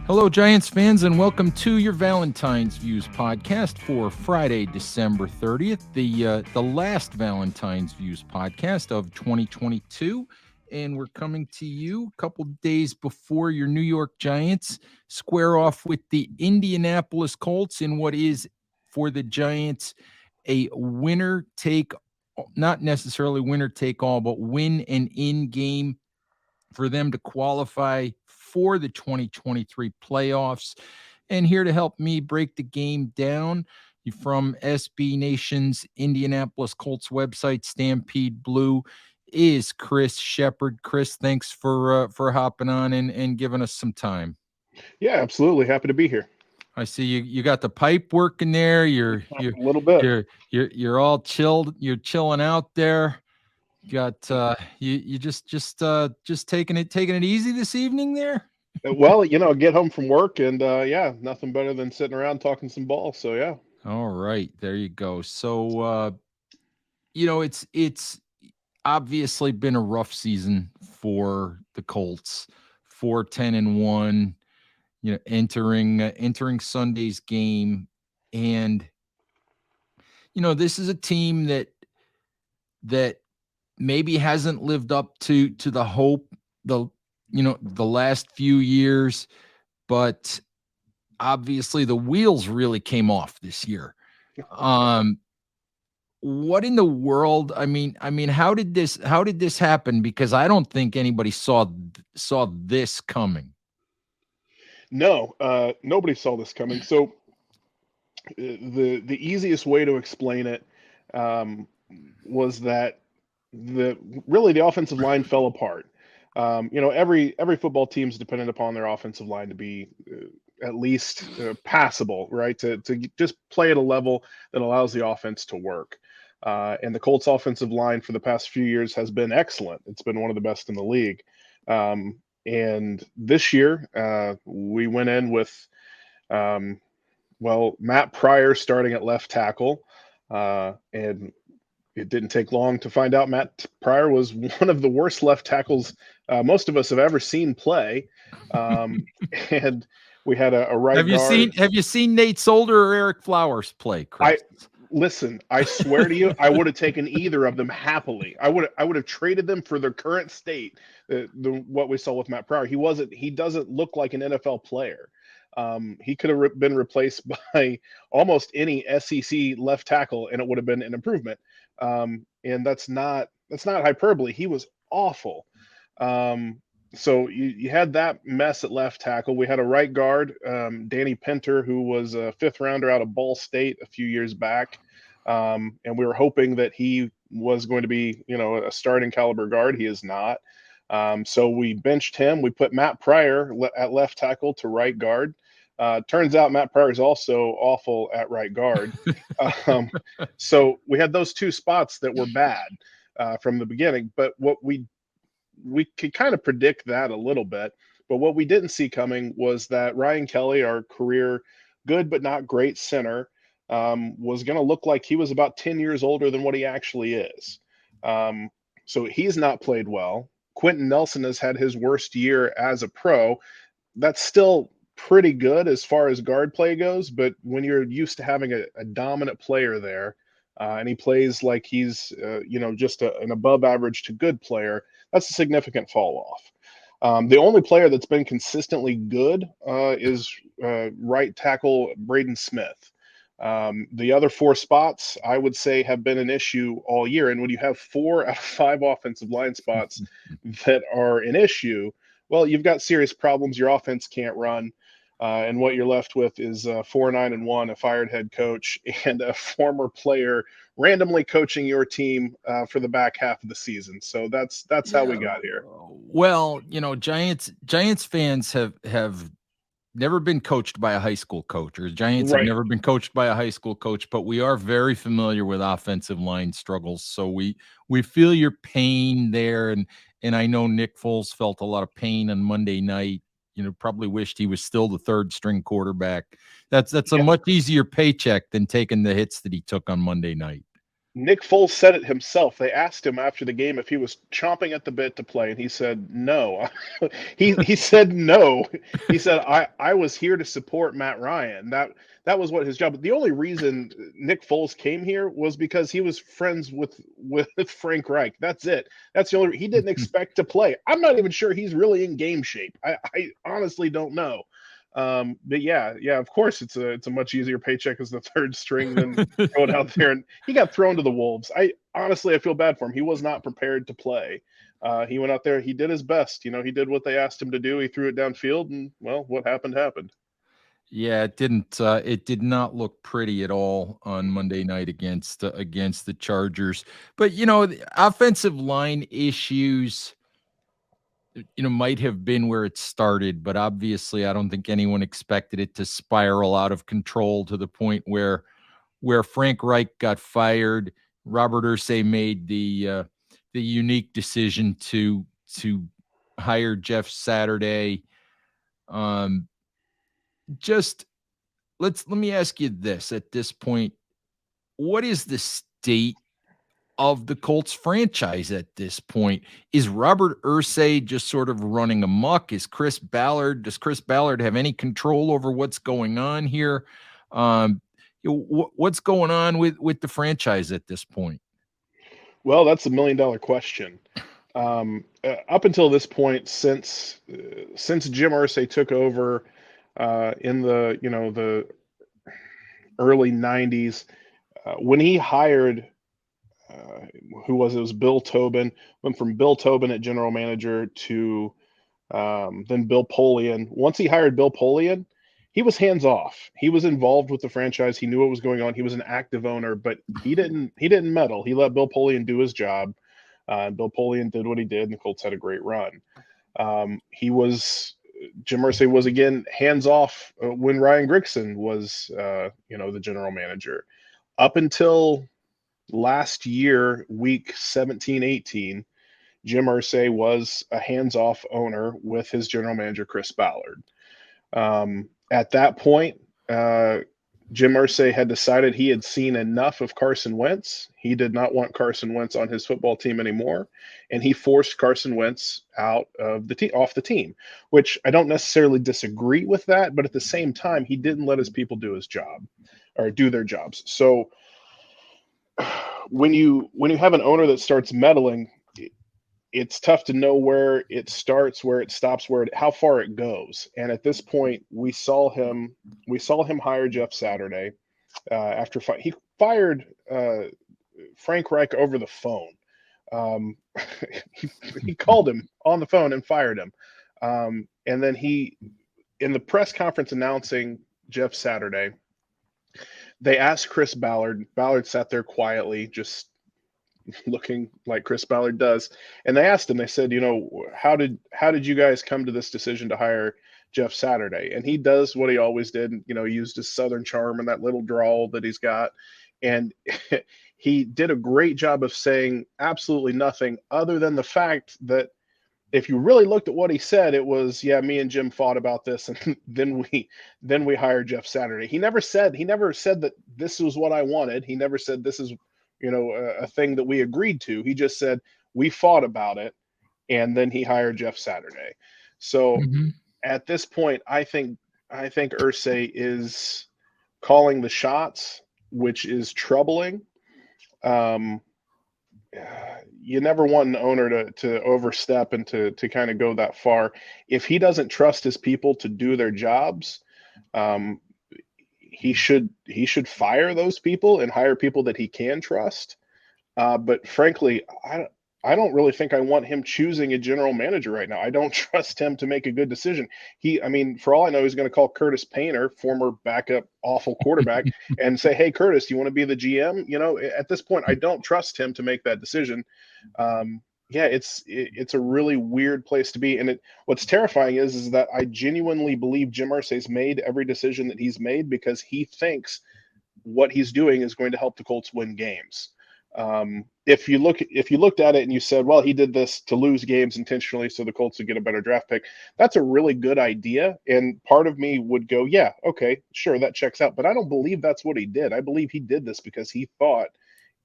Hello, Giants fans, and welcome to your Valentine's Views podcast for Friday, December 30th, the last Valentine's Views podcast of 2022. And we're coming to you a couple days before your New York Giants square off with the Indianapolis Colts in what is, for the Giants, a winner take, not necessarily winner take all, but win and in game for them to qualify for the 2023 playoffs. And here to help me break the game down from SB Nation's Indianapolis Colts website, Stampede Blue, is Chris Shepherd. Chris, thanks for hopping on and giving us some time. Yeah, absolutely. Happy to be here. I see you got the pipe working there. A little bit. You're all chilled. You're chilling out there. Got you just taking it easy this evening there. Well, get home from work and yeah, nothing better than sitting around talking some ball. So yeah. All right, there you go. So it's obviously been a rough season for the Colts. 4-10-1, entering Sunday's game, and this is a team that maybe hasn't lived up to the hope the last few years, but obviously the wheels really came off this year. What in the world? I mean, how did this happen? Because I don't think anybody saw this coming. No, nobody saw this coming. So the easiest way to explain it was that the offensive line fell apart. Every football team is dependent upon their offensive line to be at least passable, right? To just play at a level that allows the offense to work. And the Colts offensive line for the past few years has been excellent. It's been one of the best in the league. And this year, we went in with, Matt Pryor starting at left tackle. And it didn't take long to find out Matt Pryor was one of the worst left tackles most of us have ever seen play. And we had a right guard. Have you seen Nate Solder or Eric Flowers play, Chris? Listen, I swear to you, I would have taken either of them happily. I would have traded them for their current state. What we saw with Matt Pryor, he doesn't look like an NFL player. He could have been replaced by almost any SEC left tackle, and it would have been an improvement. And that's not hyperbole. He was awful. So you had that mess at left tackle. We had a right guard, Danny Pinter, who was a fifth rounder out of Ball State a few years back. And we were hoping that he was going to be, a starting caliber guard. He is not. So we benched him. We put Matt Pryor at left tackle to right guard. Turns out Matt Pryor is also awful at right guard. So we had those two spots that were bad from the beginning. But what we could kind of predict that a little bit, but what we didn't see coming was that Ryan Kelly, our career good but not great center, was going to look like he was about 10 years older than what he actually is. So he's not played well. Quentin Nelson has had his worst year as a pro. That's still pretty good as far as guard play goes, but when you're used to having a dominant player there, and he plays like he's just an above average to good player, that's a significant fall off. The only player that's been consistently good is right tackle Braden Smith. The other four spots, I would say, have been an issue all year. And when you have 4 out of 5 offensive line spots that are an issue, well, you've got serious problems. Your offense can't run. And what you're left with is 4-9-1, a fired head coach, and a former player randomly coaching your team for the back half of the season. So that's how we got here. Well, Giants fans have never been coached by a high school coach, or Giants have never been coached by a high school coach, but we are very familiar with offensive line struggles. So we feel your pain there. And I know Nick Foles felt a lot of pain on Monday night. Probably wished he was still the third string quarterback. That's a much easier paycheck than taking the hits that he took on Monday night. Nick Foles said it himself. They asked him after the game if he was chomping at the bit to play, and he said no. he said no. He said I was here to support Matt Ryan. That was what his job. The only reason Nick Foles came here was because he was friends with Frank Reich. That's it. That's the only. He didn't expect to play. I'm not even sure he's really in game shape. I honestly don't know. But yeah, of course it's a much easier paycheck as the third string than going out there, and he got thrown to the wolves. I feel bad for him. He was not prepared to play. He went out there, he did his best. He did what they asked him to do. He threw it downfield, and well, what happened happened. Yeah, it did not look pretty at all on Monday night against the Chargers. But the offensive line issues, might have been where it started, but obviously I don't think anyone expected it to spiral out of control to the point where Frank Reich got fired. Robert Irsay made the unique decision to hire Jeff Saturday. Just let me ask you this at this point. What is the state of the Colts franchise at this point? Is Robert Irsay just sort of running amok? Does Chris Ballard have any control over what's going on here? What's going on with the franchise at this point? Well, that's $1 million question. Up until this point, since Jim Irsay took over in the early '90s, when he hired it was Bill Tobin, went from Bill Tobin at general manager to then Bill Polian. Once he hired Bill Polian, he was hands off. He was involved with the franchise. He knew what was going on. He was an active owner, but he didn't meddle. He let Bill Polian do his job. Bill Polian did what he did, and the Colts had a great run. Jim Irsay was again hands off when Ryan Grigson was the general manager. Up until last year, week 17-18, Jim Irsay was a hands-off owner with his general manager, Chris Ballard. At that point, Jim Irsay had decided he had seen enough of Carson Wentz. He did not want Carson Wentz on his football team anymore, and he forced Carson Wentz out of off the team, which I don't necessarily disagree with that, but at the same time, he didn't let his people do his job or do their jobs. So when you have an owner that starts meddling, it's tough to know where it starts, where it stops, how far it goes. And at this point, we saw him hire Jeff Saturday after he fired Frank Reich over the phone. He called him on the phone and fired him. And then in the press conference announcing Jeff Saturday, they asked Chris Ballard. Ballard sat there quietly, just looking like Chris Ballard does. And they asked him, they said, how did you guys come to this decision to hire Jeff Saturday? And he does what he always did. He used his Southern charm and that little drawl that he's got. And he did a great job of saying absolutely nothing other than the fact that if you really looked at what he said, it was, yeah, me and Jim fought about this, and then we hired Jeff Saturday. He never said that this was what I wanted. He never said this is, a thing that we agreed to. He just said we fought about it, and then he hired Jeff Saturday. So at this point, I think Irsay is calling the shots, which is troubling. You never want an owner to overstep and to kind of go that far. If he doesn't trust his people to do their jobs, he should fire those people and hire people that he can trust. But frankly, I don't really think I want him choosing a general manager right now. I don't trust him to make a good decision. For all I know, he's going to call Curtis Painter, former backup awful quarterback, and say, "Hey, Curtis, you want to be the GM?" At this point, I don't trust him to make that decision. It's a really weird place to be. And what's terrifying is that I genuinely believe Jim Irsay's made every decision that he's made because he thinks what he's doing is going to help the Colts win games. If you looked at it and you said, well, he did this to lose games intentionally so the Colts would get a better draft pick, that's a really good idea. And part of me would go, yeah, okay, sure, that checks out. But I don't believe that's what he did. I believe he did this because he thought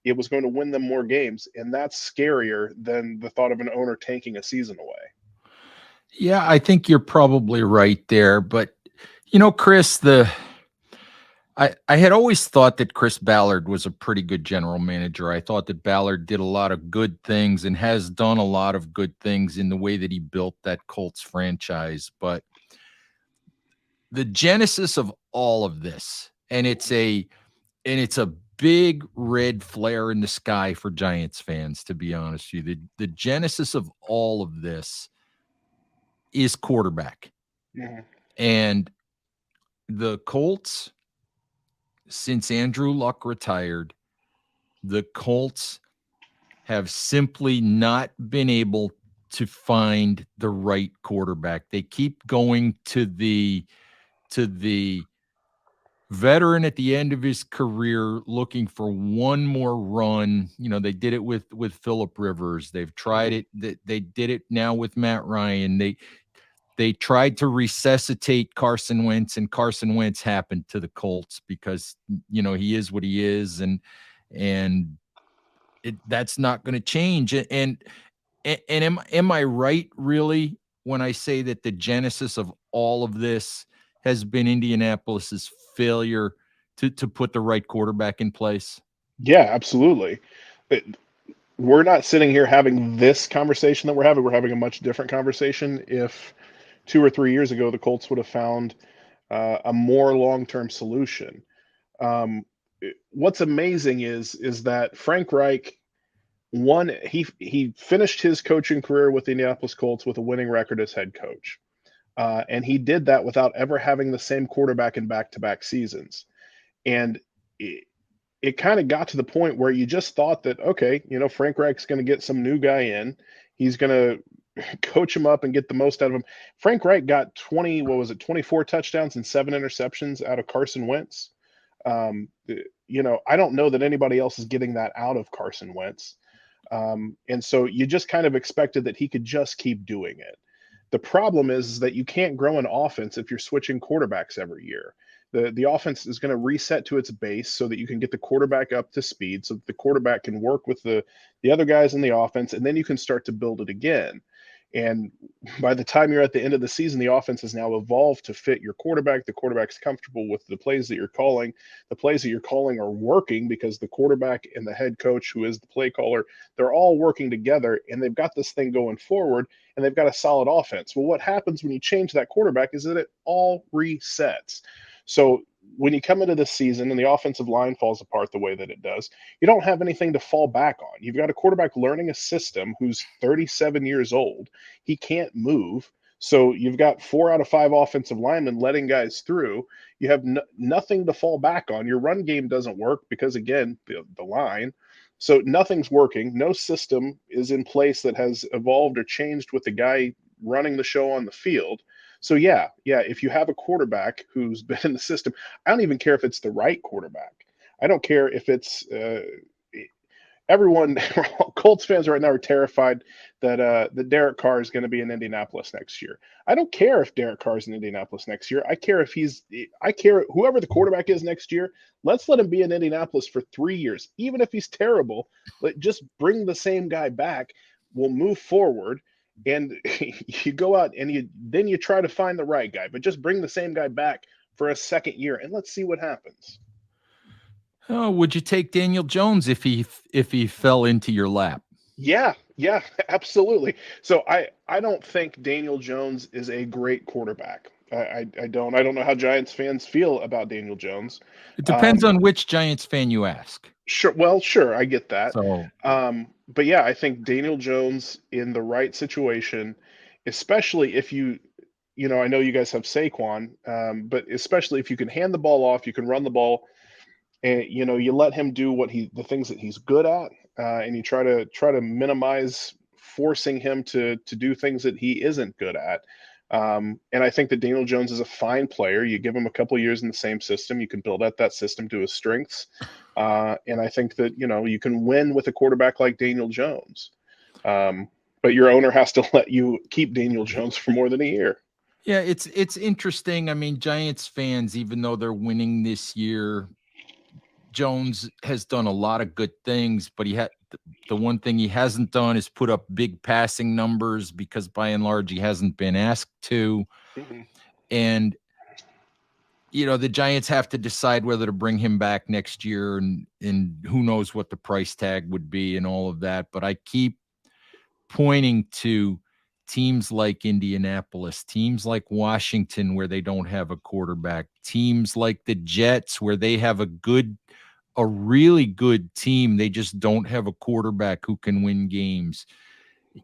it was going to win them more games, and that's scarier than the thought of an owner tanking a season away. Yeah, I think you're probably right there. But, Chris, I had always thought that Chris Ballard was a pretty good general manager. I thought that Ballard did a lot of good things and has done a lot of good things in the way that he built that Colts franchise. But the genesis of all of this, and it's a big red flare in the sky for Giants fans, to be honest with you. The genesis of all of this is quarterback. Mhm. And the Colts, since Andrew Luck retired, the Colts have simply not been able to find the right quarterback. They keep going to the veteran at the end of his career looking for one more run. They did it with Phillip Rivers. They've tried Mhm. it. They did it now with Matt Ryan. They tried to resuscitate Carson Wentz, and Carson Wentz happened to the Colts because he is what he is, and that's not going to change. And am I right, really, when I say that the genesis of all of this has been Indianapolis's failure to put the right quarterback in place? Yeah, absolutely. But we're not sitting here having this conversation that we're having. We're having a much different conversation if 2 or 3 years ago the Colts would have found a more long-term solution. Um, what's amazing is that Frank Reich he finished his coaching career with the Indianapolis Colts with a winning record as head coach, and he did that without ever having the same quarterback in back-to-back seasons. And it kind of got to the point where you just thought that, okay, Frank Reich's going to get some new guy in. He's going to coach him up and get the most out of him. Frank Reich got 24 touchdowns and 7 interceptions out of Carson Wentz. I don't know that anybody else is getting that out of Carson Wentz. And so you just kind of expected that he could just keep doing it. The problem is that you can't grow an offense if you're switching quarterbacks every year. The offense is going to reset to its base so that you can get the quarterback up to speed, so that the quarterback can work with the other guys in the offense, and then you can start to build it again. And by the time you're at the end of the season, the offense has now evolved to fit your quarterback. The quarterback's comfortable with the plays that you're calling. The plays that you're calling are working because the quarterback and the head coach, who is the play caller, they're all working together, and they've got this thing going forward, and they've got a solid offense. Well, what happens when you change that quarterback is that it all resets. So when you come into this season and the offensive line falls apart the way that it does, you don't have anything to fall back on. You've got a quarterback learning a system who's 37 years old. He can't move. So you've got 4 out of 5 offensive linemen letting guys through. You have nothing to fall back on. Your run game doesn't work because, again, the line. So nothing's working. No system is in place that has evolved or changed with the guy running the show on the field. So yeah, if you have a quarterback who's been in the system, I don't even care if it's the right quarterback. I don't care if it's everyone. Colts fans right now are terrified that Derek Carr is going to be in Indianapolis next year. I don't care if Derek Carr is in Indianapolis next year. I care whoever the quarterback is next year. Let's let him be in Indianapolis for 3 years, even if he's terrible. Just bring the same guy back. We'll move forward, and you go out and you try to find the right guy, but just bring the same guy back for a second year and let's see what happens. Oh, would you take Daniel Jones if he fell into your lap? Yeah, absolutely. So I don't think Daniel Jones is a great quarterback. I don't. I don't know how Giants fans feel about Daniel Jones. It depends Um, on which Giants fan you ask. sure. Well, sure, I get that. So But yeah, I think Daniel Jones in the right situation, especially if I know you guys have Saquon, but especially if you can hand the ball off, you can run the ball, and you let him do the things that he's good at, and you try to minimize forcing him to do things that he isn't good at. And I think that Daniel Jones is a fine player. You give him a couple of years in the same system, you can build out that system to his strengths, and I think that you can win with a quarterback like Daniel Jones. Um, but your owner has to let you keep Daniel Jones for more than a year. yeah, it's interesting. I mean, Giants fans, even though they're winning this year, Jones has done a lot of good things, but the one thing he hasn't done is put up big passing numbers because by and large he hasn't been asked to. Mhm. And the Giants have to decide whether to bring him back next year, and who knows what the price tag would be and all of that. But I keep pointing to teams like Indianapolis, teams like Washington, where they don't have a quarterback, teams like the Jets, where they have a really good team. They just don't have a quarterback who can win games.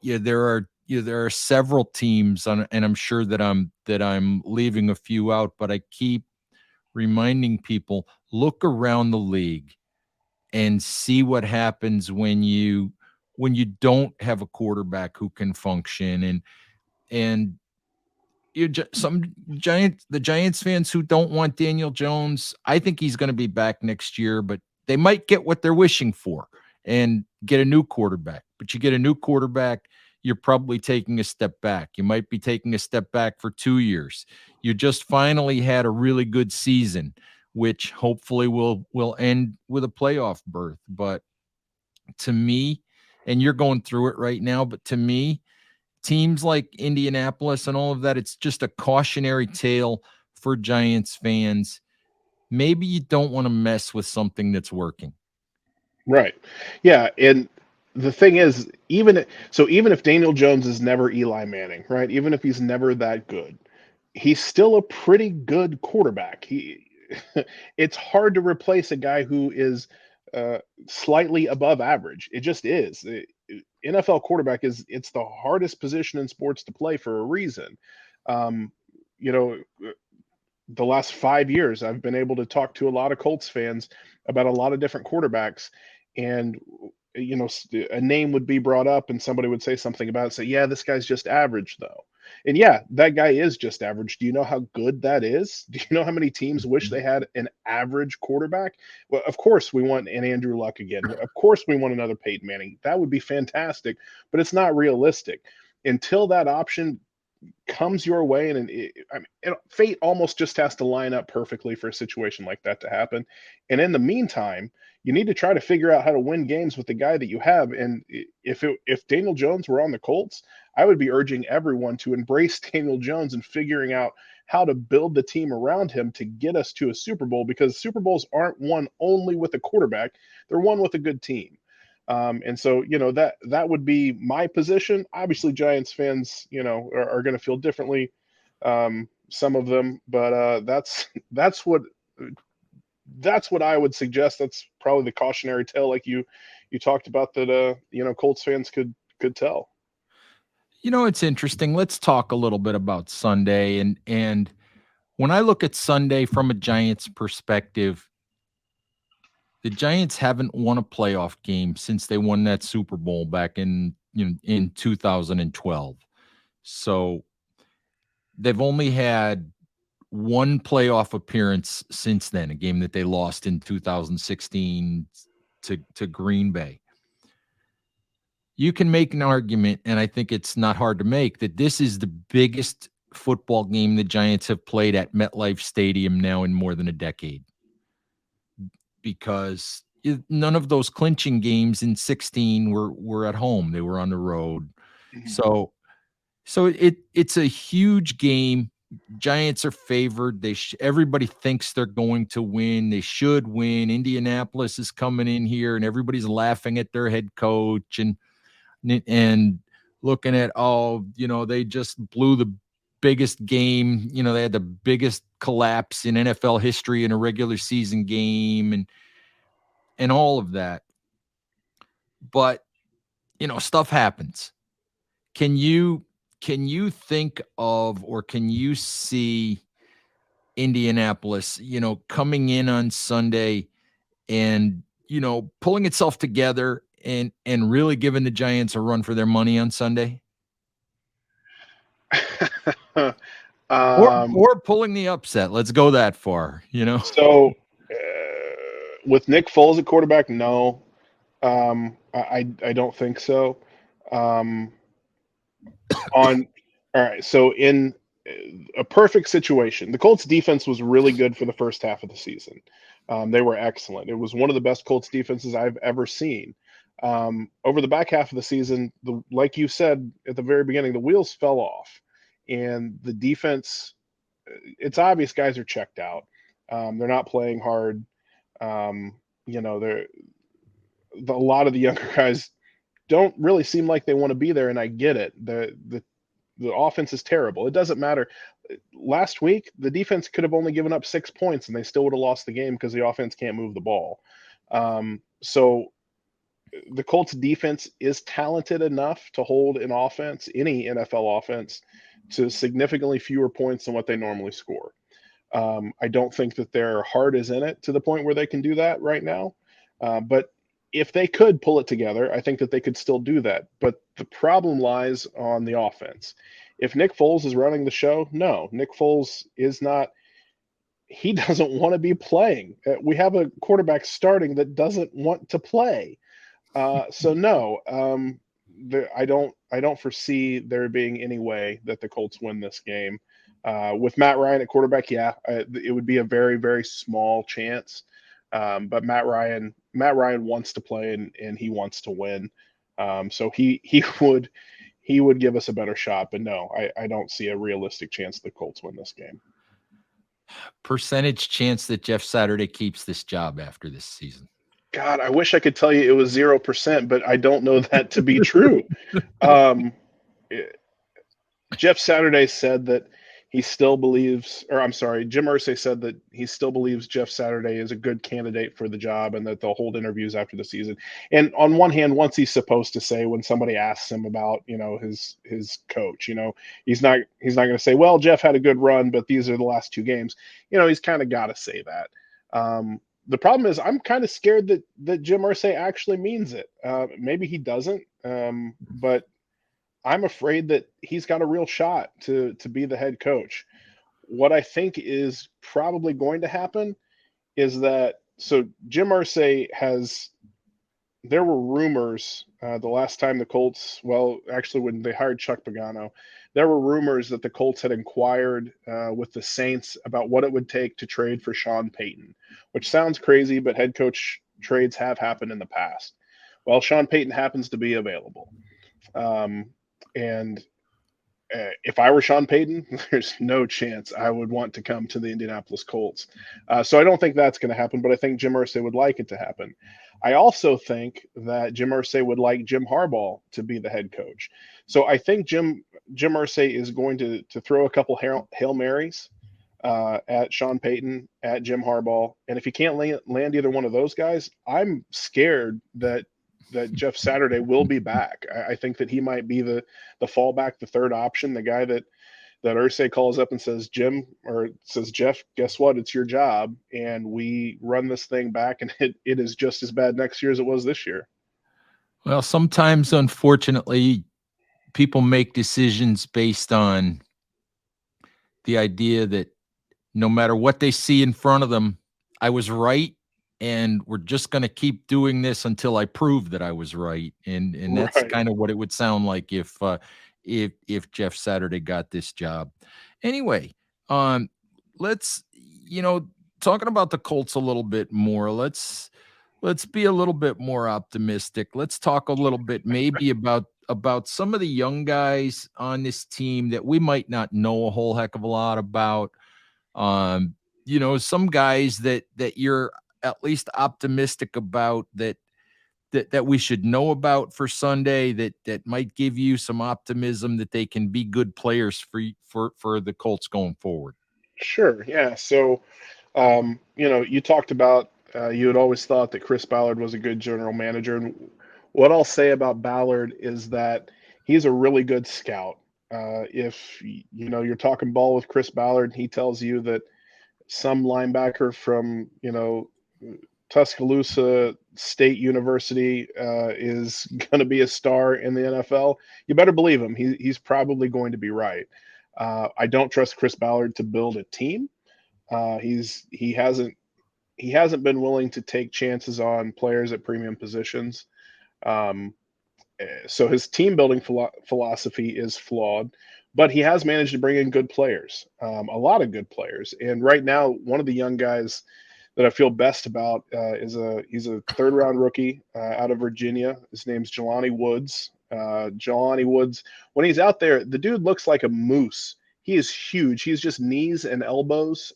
There are several teams, and I'm sure that I'm leaving a few out, but I keep reminding people, look around the league and see what happens when you don't have a quarterback who can function. And the Giants fans who don't want Daniel Jones, I think he's going to be back next year, but they might get what they're wishing for and get a new quarterback. But you get a new quarterback, you're probably taking a step back. You might be taking a step back for 2 years. You just finally had a really good season, which hopefully will end with a playoff berth. But to me, and you're going through it right now, but to me, teams like Indianapolis and all of that, it's just a cautionary tale for Giants fans. Maybe you don't want to mess with something that's working. Right. Yeah, and the thing is, even if Daniel Jones is never Eli Manning, right? Even if he's never that good, he's still a pretty good quarterback. It's hard to replace a guy who is uh, slightly above average. It just is. NFL quarterback it's the hardest position in sports to play for a reason. Um, you know, the last 5 years, I've been able to talk to a lot of Colts fans about a lot of different quarterbacks, and a name would be brought up, and somebody would say something about it, say, "Yeah, this guy's just average, though." And yeah, that guy is just average. Do you know how good that is? Do you know how many teams wish they had an average quarterback? Well, of course we want an Andrew Luck again. Of course we want another Peyton Manning. That would be fantastic, but it's not realistic until that option comes your way, and fate almost just has to line up perfectly for a situation like that to happen. And in the meantime, you need to try to figure out how to win games with the guy that you have. And if Daniel Jones were on the Colts, I would be urging everyone to embrace Daniel Jones and figuring out how to build the team around him to get us to a Super Bowl, because Super Bowls aren't won only with a quarterback, they're won with a good team. And so, that would be my position. Obviously, Giants fans, are going to feel differently. Some of them, but that's what I would suggest. That's probably the cautionary tale, like you talked about, that Colts fans could tell. It's interesting. Let's talk a little bit about Sunday. And when I look at Sunday from a Giants perspective, the Giants haven't won a playoff game since they won that Super Bowl back in 2012. So they've only had one playoff appearance since then, a game that they lost in 2016 to Green Bay. You can make an argument, and I think it's not hard to make, that this is the biggest football game the Giants have played at MetLife Stadium now in more than a decade, because none of those clinching games in 16 were at home. They were on the road. Mhm. So it's a huge game. Giants are favored. Everybody thinks they're going to win. They should win. Indianapolis is coming in here, and everybody's laughing at their head coach and looking at, they just blew the biggest game. They had the biggest collapse in NFL history in a regular season game, and all of that. But stuff happens. Can you think of, or can you see Indianapolis, coming in on Sunday and, pulling itself together and really giving the Giants a run for their money on Sunday? Or um, or pulling the upset. Let's go that far. so with Nick Foles at quarterback, no, I don't think so. Um, on All right, so in a perfect situation, the Colts defense was really good for the first half of the season. They were excellent. It was one of the best Colts defenses I've ever seen. Over the back half of the season, like you said at the very beginning, the wheels fell off, and the defense. It's obvious guys are checked out. They're not playing hard. Um, they're a lot of the younger guys don't really seem like they want to be there, and I get it. The offense is terrible. It doesn't matter. Last week, the defense could have only given up 6 points, and they still would have lost the game because the offense can't move the ball. So the Colts defense is talented enough to hold an offense, any NFL offense, to significantly fewer points than what they normally score. I don't think that their heart is in it to the point where they can do that right now. But if they could pull it together, I think that they could still do that. But the problem lies on the offense. If Nick Foles is running the show, no, Nick Foles is not. He doesn't want to be playing. We have a quarterback starting that doesn't want to play. So no, I don't foresee there being any way that the Colts win this game. With Matt Ryan at quarterback, it would be a very, very small chance. But Matt Ryan wants to play and he wants to win. So he would give us a better shot. But no, I don't see a realistic chance the Colts win this game. Percentage chance that Jeff Saturday keeps this job after this season? God, I wish I could tell you it was 0%, but I don't know that to be true. Jeff Saturday said that he still believes, or I'm sorry, Jim Irsay said that he still believes Jeff Saturday is a good candidate for the job and that they'll hold interviews after the season. And on one hand, once he's supposed to say when somebody asks him about, his coach, he's not going to say, well, Jeff had a good run, but these are the last 2 games. He's kind of got to say that. The problem is I'm kind of scared that Jim Irsay actually means it. Maybe he doesn't, but I'm afraid that he's got a real shot to be the head coach. What I think is probably going to happen is that Jim Irsay there were rumors the last time the Colts, actually when they hired Chuck Pagano, there were rumors that the Colts had inquired with the Saints about what it would take to trade for Sean Payton, which sounds crazy, but head coach trades have happened in the past. Well, Sean Payton happens to be available. And if I were Sean Payton, there's no chance I would want to come to the Indianapolis Colts. So I don't think that's going to happen, but I think Jim Irsay would like it to happen. I also think that Jim Irsay would like Jim Harbaugh to be the head coach. So I think Jim Irsay is going to throw a couple Hail Marys at Sean Payton, at Jim Harbaugh. And if he can't land either one of those guys, I'm scared that Jeff Saturday will be back. I think that he might be the fallback, the third option, the guy that Irsay calls up and says, Jeff, guess what? It's your job. And we run this thing back, and it is just as bad next year as it was this year. Well, sometimes, unfortunately, people make decisions based on the idea that no matter what they see in front of them, I was right. And we're just going to keep doing this until I prove that I was right. And that's Right. kind of what it would sound like if Jeff Saturday got this job. Anyway, let's, talking about the Colts a little bit more, let's be a little bit more optimistic. Let's talk a little bit maybe about some of the young guys on this team that we might not know a whole heck of a lot about. Some guys that you're at least optimistic about that we should know about for Sunday that might give you some optimism that they can be good players for the Colts going forward. Sure. Yeah. So, you talked about you had always thought that Chris Ballard was a good general manager. And what I'll say about Ballard is that he's a really good scout. If you're talking ball with Chris Ballard, he tells you that some linebacker from Tuscaloosa State University is going to be a star in the NFL, you better believe him. He's probably going to be right. I don't trust Chris Ballard to build a team. He hasn't been willing to take chances on players at premium positions. So his team building philosophy is flawed, but he has managed to bring in good players, a lot of good players. And right now, one of the young guys that I feel best about he's a third round rookie out of Virginia. His name's Jelani Woods. Jelani Woods, when he's out there, the dude looks like a moose. He is huge. He's just knees and elbows.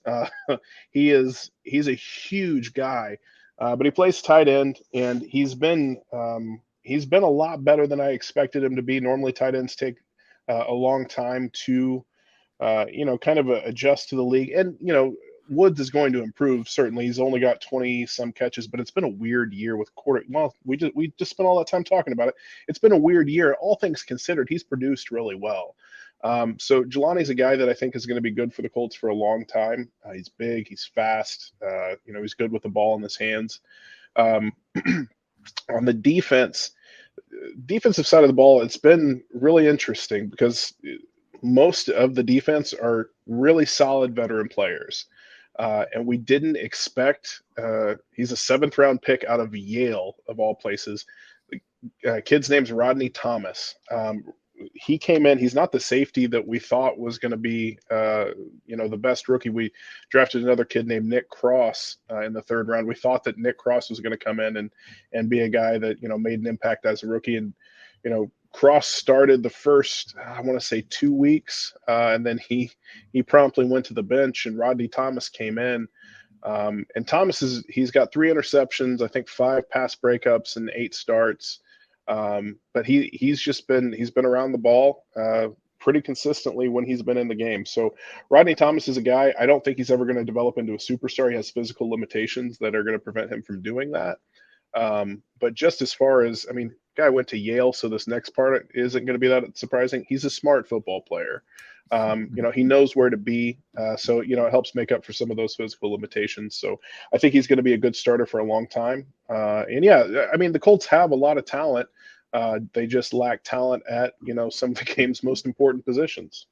He's a huge guy, but he plays tight end, and he's been a lot better than I expected him to be. Normally, tight ends take a long time to kind of adjust to the league, and Woods is going to improve. Certainly, he's only got 20 some catches, but it's been a weird year with quarter. Well, we just spent all that time talking about it. It's been a weird year. All things considered, he's produced really well. So Jelani's a guy that I think is going to be good for the Colts for a long time. He's big, he's fast. He's good with the ball in his hands. On the defensive side of the ball, it's been really interesting because most of the defense are really solid veteran players. And we didn't expect he's a 7th round pick out of Yale, of all places. The kid's name's Rodney Thomas. He came in. He's not the safety that we thought was going to be, the best rookie. We drafted another kid named Nick Cross in the 3rd round. We thought that Nick Cross was going to come in and be a guy that made an impact as a rookie. And Cross started the first, I want to say, 2 weeks, and then he promptly went to the bench, and Rodney Thomas came in. And Thomas he's got 3 interceptions, I think 5 pass breakups, and 8 starts. But he's been around the ball pretty consistently when he's been in the game. So Rodney Thomas is a guy, I don't think he's ever going to develop into a superstar. He has physical limitations that are going to prevent him from doing that. But just as far as, guy went to Yale, so this next part isn't going to be that surprising. He's a smart football player. He knows where to be. So it helps make up for some of those physical limitations. So I think he's going to be a good starter for a long time. The Colts have a lot of talent. They just lack talent at, some of the game's most important positions.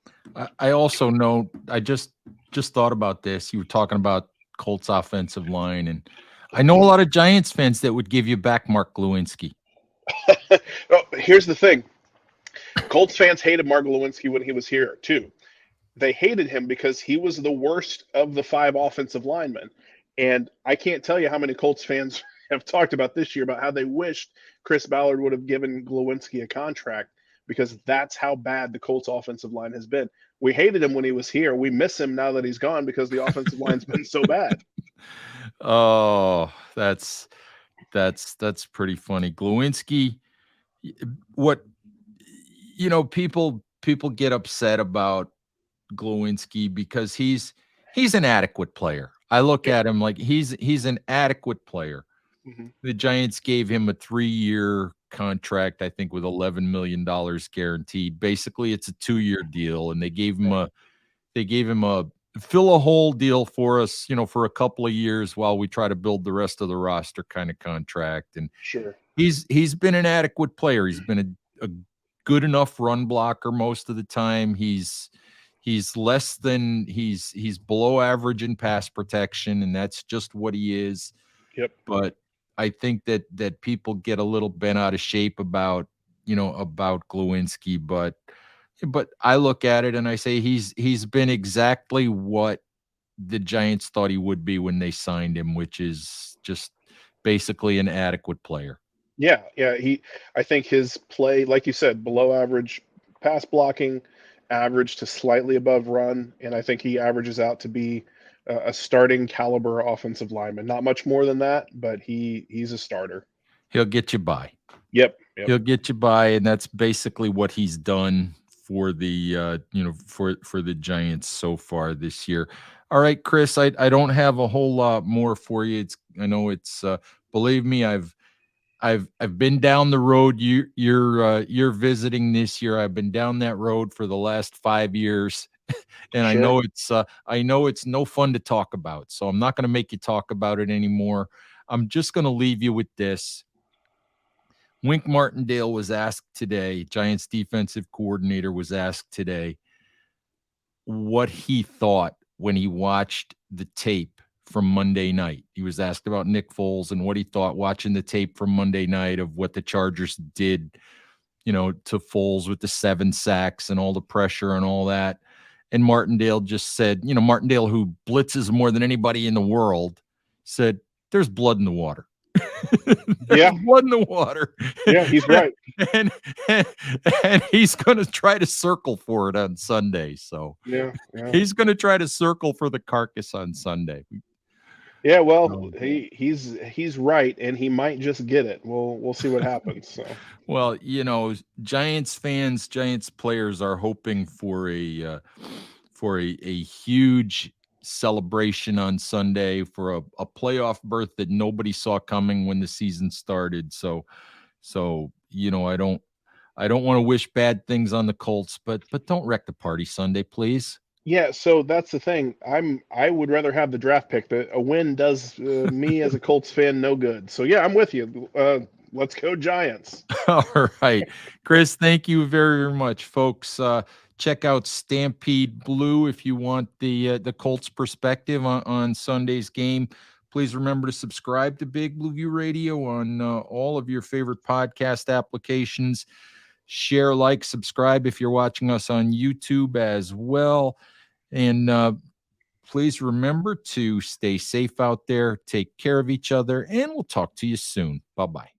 I also know, I just thought about this. You were talking about Colts offensive line, and I know a lot of Giants fans that would give you back Mark Glowinski. Well, here's the thing. Colts fans hated Mark Glowinski when he was here, too. They hated him because he was the worst of the 5 offensive linemen. And I can't tell you how many Colts fans have talked about this year about how they wished Chris Ballard would have given Glowinski a contract, because that's how bad the Colts offensive line has been. We hated him when he was here. We miss him now that he's gone because the offensive line's been so bad. Oh, that's pretty funny. Glowinski, people get upset about Glowinski because he's an adequate player. I look at him like he's an adequate player. Mm-hmm. The Giants gave him a 3-year contract, I think, with $11 million guaranteed. Basically, it's a 2-year deal, and they gave him a fill a hole deal for us, for a couple of years while we try to build the rest of the roster kind of contract. And sure, he's been an adequate player. He's been a good enough run blocker most of the time. He's below average in pass protection, and that's just what he is. Yep. But I think that people get a little bent out of shape about Glowinski, but I look at it and I say he's been exactly what the Giants thought he would be when they signed him, which is just basically an adequate player. Yeah. I think his play, like you said, below average pass blocking, average to slightly above run, and I think he averages out to be a starting caliber offensive lineman. Not much more than that, but he's a starter. He'll get you by. Yep. He'll get you by, and that's basically what he's done for the for the Giants so far this year. All right, Chris, I don't have a whole lot more for you. Believe me, I've been down the road you're visiting this year. I've been down that road for the last 5 years. And sure. I know it's no fun to talk about, so I'm not going to make you talk about it anymore. I'm just going to leave you with this. Wink Martindale was asked today, Giants defensive coordinator was asked today, what he thought when he watched the tape from Monday night. He was asked about Nick Foles and what he thought watching the tape from Monday night of what the Chargers did, to Foles with the 7 sacks and all the pressure and all that. And Martindale just said, Martindale, who blitzes more than anybody in the world, said, "There's blood in the water." Yeah. There's blood in the water. Yeah, he's right. and, and he's going to try to circle for it on Sunday. So Yeah, yeah. he's going to try to circle for the carcass on Sunday. Yeah, well, Um, he's right, and he might just get it. We'll see what happens. So Well, Giants fans, Giants players are hoping for a huge celebration on Sunday, for a playoff berth that nobody saw coming when the season started. So I don't want to wish bad things on the Colts, but don't wreck the party Sunday, please. yeah, so that's the thing. I would rather have the draft pick. That a win does me as a Colts fan no good. So yeah, I'm with you. Let's go Giants. All right, Chris, thank you very, very much, folks. Check out Stampede Blue if you want the Colts perspective on Sunday's game. Please remember to subscribe to Big Blue View Radio on all of your favorite podcast applications. Share, like, subscribe if you're watching us on YouTube as well. And please remember to stay safe out there, take care of each other, and we'll talk to you soon. Bye-bye.